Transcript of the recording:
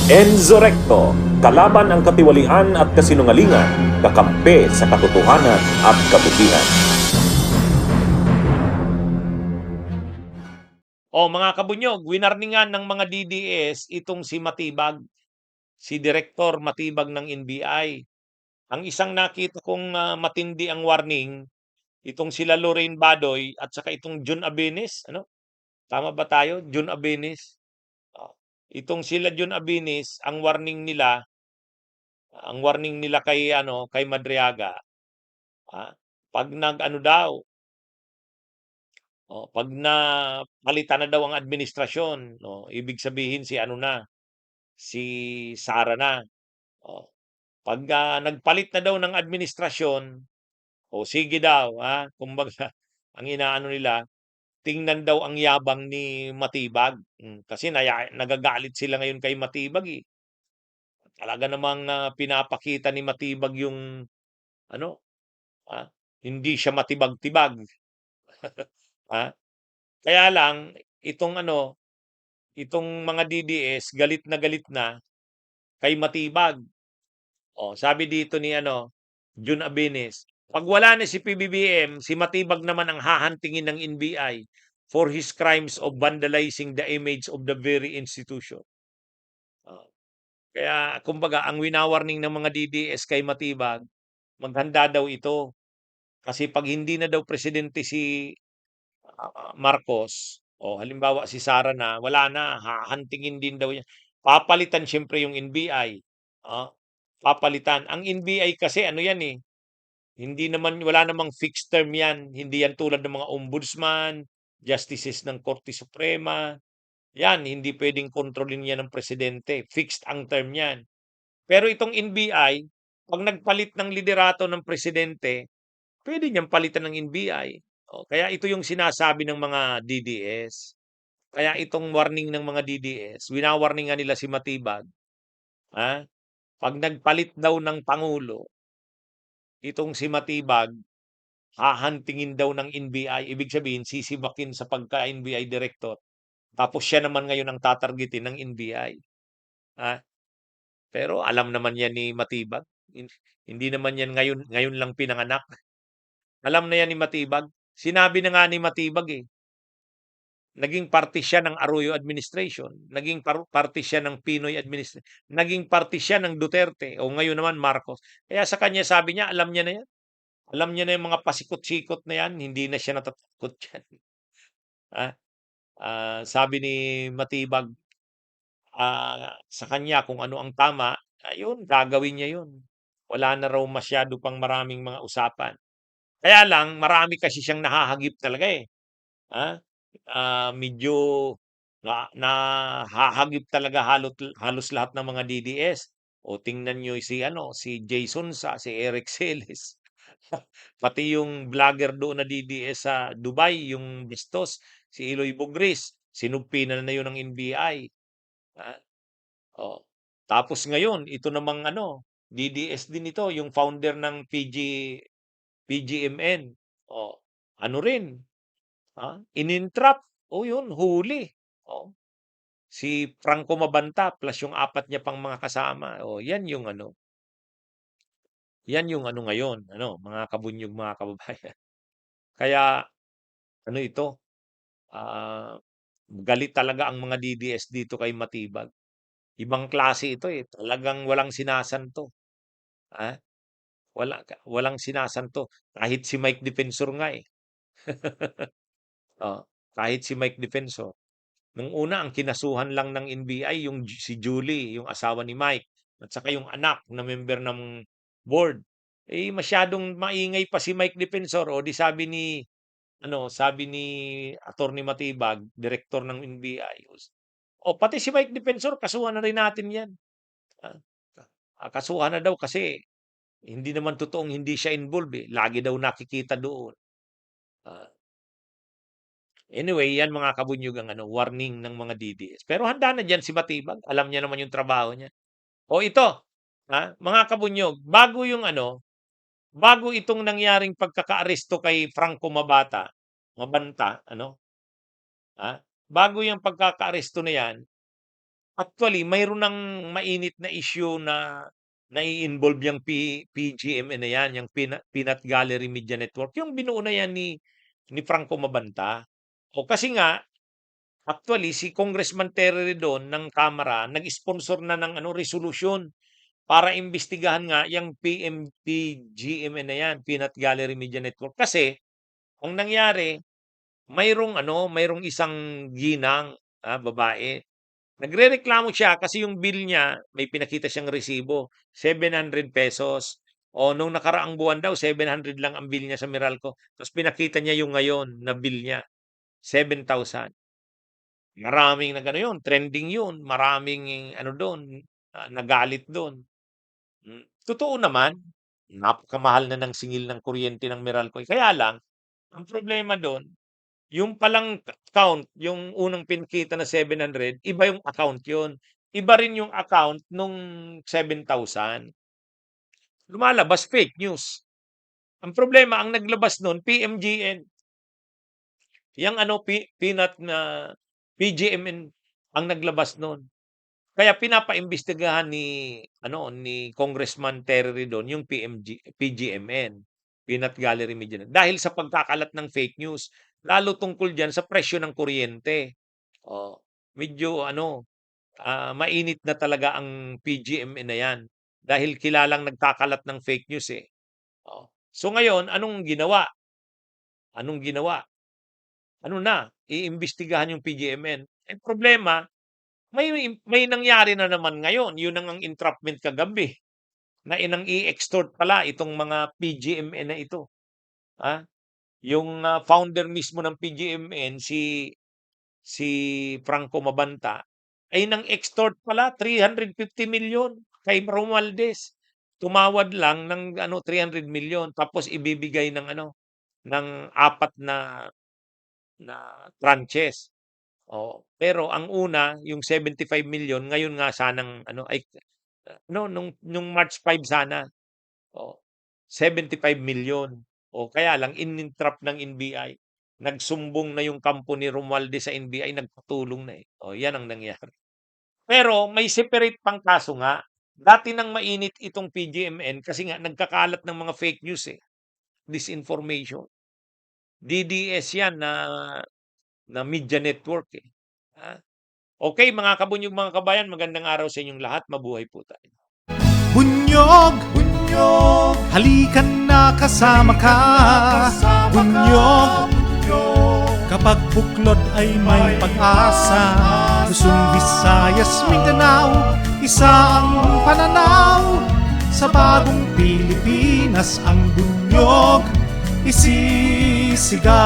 Enzo Recto, kalaban ang katiwalian at kasinungalingan, kakampi sa katotohanan at kabutihan. Mga kabunyog, winarningan ng mga DDS itong si Matibag, si Direktor Matibag ng NBI. Ang isang nakita kong matindi ang warning, itong sila Lorraine Badoy at saka itong Jun Abenes, ano? Tama ba tayo? Jun Abenes. Oh, itong sila Jun Abenes, ang warning nila kay Madriaga, ah, pag nag-ano daw, pag napalitan na daw ang administrasyon, ibig sabihin si Sara na. Oh, pagka nagpalit na daw ng administrasyon, sige daw, kumbaga ang inaano nila, tingnan daw ang yabang ni Matibag. Kasi nagagalit sila ngayon kay Matibag, eh. Talaga namang, pinapakita ni Matibag yung ano, ah, hindi siya matibag-tibag, ah. Kaya lang itong mga DDS galit na kay Matibag. Sabi dito ni Jun Abenes, "Pag wala na si PBBM, si Matibag naman ang hahantingin ng NBI for his crimes of vandalizing the image of the very institution." Oh, kaya kumbaga ang wina-warning ng mga DDS kay Matibag, maghanda daw ito. Kasi 'pag hindi na daw presidente si, Marcos, o halimbawa si Sara na, wala na, hahantingin din daw niya. Papalitan siyempre yung NBI, papalitan. Ang NBI kasi ano yan, eh, wala namang fixed term yan. Hindi yan tulad ng mga ombudsman, justices ng Korte Suprema. Yan, hindi pwedeng kontrolin yan ng presidente. Fixed ang term yan. Pero itong NBI, 'pag nagpalit ng liderato ng presidente, pwede niyang palitan ng NBI. Kaya ito yung sinasabi ng mga DDS. Kaya itong warning ng mga DDS, wina-warningan nila si Matibag, 'pag nagpalit daw ng pangulo, itong si Matibag, hahantingin daw ng NBI. Ibig sabihin sisibakin sa pagka-NBI director. Tapos siya naman ngayon ang tatargetin ng NBI, ah. Pero alam naman yan ni Matibag, hindi naman yan ngayon ngayon lang pinanganak. Alam na yan ni Matibag. Sinabi na nga ni Matibag, eh, naging parte siya ng Arroyo administration, naging parte siya ng Pinoy administration, naging parte siya ng Duterte, o ngayon naman Marcos. Kaya sa kanya sabi niya alam niya na yan. Alam niya na yung mga pasikot-sikot na yan, hindi na siya natatakot diyan. Ah, sabi ni Matibag, sa kanya kung ano ang tama, ayun gagawin niya yun. Wala na raw masyado pang maraming mga usapan. Kaya lang marami kasi siyang nahahagip talaga, eh. Ah, Medyo nahahagip talaga halos lahat ng mga DDS. Tingnan niyo si Jason si Eric Celes, pati yung vlogger doon na DDS sa Dubai, yung Bustos, si Eloy Bugris, sinugpi na yun ng NBI, ah, oh. Tapos ngayon ito namang DDS din ito, yung founder ng PGMN, ano rin, inintrap, yun huli, oh. Si Franco Mabanta plus yung 4 niya pang mga kasama, yan yung ngayon, mga kabunyog, mga kababayan. Kaya ito, ah, galit talaga ang mga DDS dito kay Matibag. Ibang klase ito, eh, talagang walang sinasanto, ah, walang sinasanto. Kahit si Mike Defensor nga, eh. Kahit si Mike Defensor. Nung una ang kinasuhan lang ng NBI si Julie, yung asawa ni Mike, at saka yung anak na member ng board. Masyadong maingay pa si Mike Defensor, di sabi ni Attorney Matibag, direktor ng NBI, pati si Mike Defensor kasuhan na rin natin 'yan. Ah, Kasuhan na daw kasi hindi naman totoong hindi siya involved, eh, lagi daw nakikita doon. Ah Anyway, yan mga kabunyog ang warning ng mga DDS. Pero handa na diyan si Matibag, alam niya naman yung trabaho niya. Ito, mga kabunyog, bago itong nangyaring pagkakaaresto kay Franco Mabanta, bago yung pagkakaaresto na yan, Actually, mayroon ng mainit na issue na nai-involve yang PGMA na yan, yang Peanut Gallery Media Network, yung binuo na yan ni Franco Mabanta. O kasi nga, actually si Congressman Terry Redon ng Kamara nag-sponsor na ng ano resolution para imbestigahan nga yang PGMA na yan, Peanut Gallery Media Network. Kasi ang nangyari, mayroong isang ginang, babae. Nagrereklamo siya kasi yung bill niya, may pinakita siyang resibo, ₱700. O nung nakaraang buwan daw, 700 lang ang bill niya sa Meralco. Tapos pinakita niya yung ngayon na bill niya, 7,000. Maraming nag-ano yun, trending yun. Maraming ano doon, nagalit doon. Totoo naman, napakamahal na ng singil ng kuryente ng Meralco. Kaya lang, ang problema doon, yung palang account, yung unang pinakita na 700, iba yung account yun. Iba rin yung account nung 7,000. Lumalabas fake news. Ang problema, ang naglabas nun, PMGN. Yang ano, peanut na PGMN ang naglabas nun. Kaya pinapaimbestigahan ni Congressman Terry Redon yung PGMN, Peanut Gallery Media, dahil sa pagkakalat ng fake news, lalo tungkol diyan sa presyo ng kuryente. Oh, medyo mainit na talaga ang PGMN na 'yan dahil kilalang nagkakalat ng fake news, eh. Oh. So ngayon, anong ginawa? Anong ginawa? Ano na, iimbestigahan yung PGMN. Eh, problema, may nangyari na naman ngayon, yun ang entrapment kagabi, na inang i-extort pala itong mga PGMN na ito. Yung, founder mismo ng PGMN si Franco Mabanta ay nang-extort pala 350 million kay Romualdez. Tumawad lang ng 300 million tapos ibibigay ng 4 na tranches. Pero ang una, yung 75 million ngayon nga sanang nung March 5 sana, 75 million. Kaya lang in-entrap ng NBI. Nagsumbong na yung kampo ni Romualdez sa NBI, nagpatulong na, eh. Yan ang nangyari. Pero may separate pang kaso nga. Dati nang mainit itong PGMN kasi nga nagkakalat ng mga fake news, eh, disinformation. DDS yan na media network, eh. Okay, mga kabunyog, mga kabayan, magandang araw sa inyong lahat. Mabuhay po tayo. Bunyog, bunyog, halikan na kasama ka. Bunyog, kapag buklod ay may pag-asa. Luzon, Visayas, Mindanao, isa ang pananaw. Sa bagong Pilipinas ang bunyog isisigaw.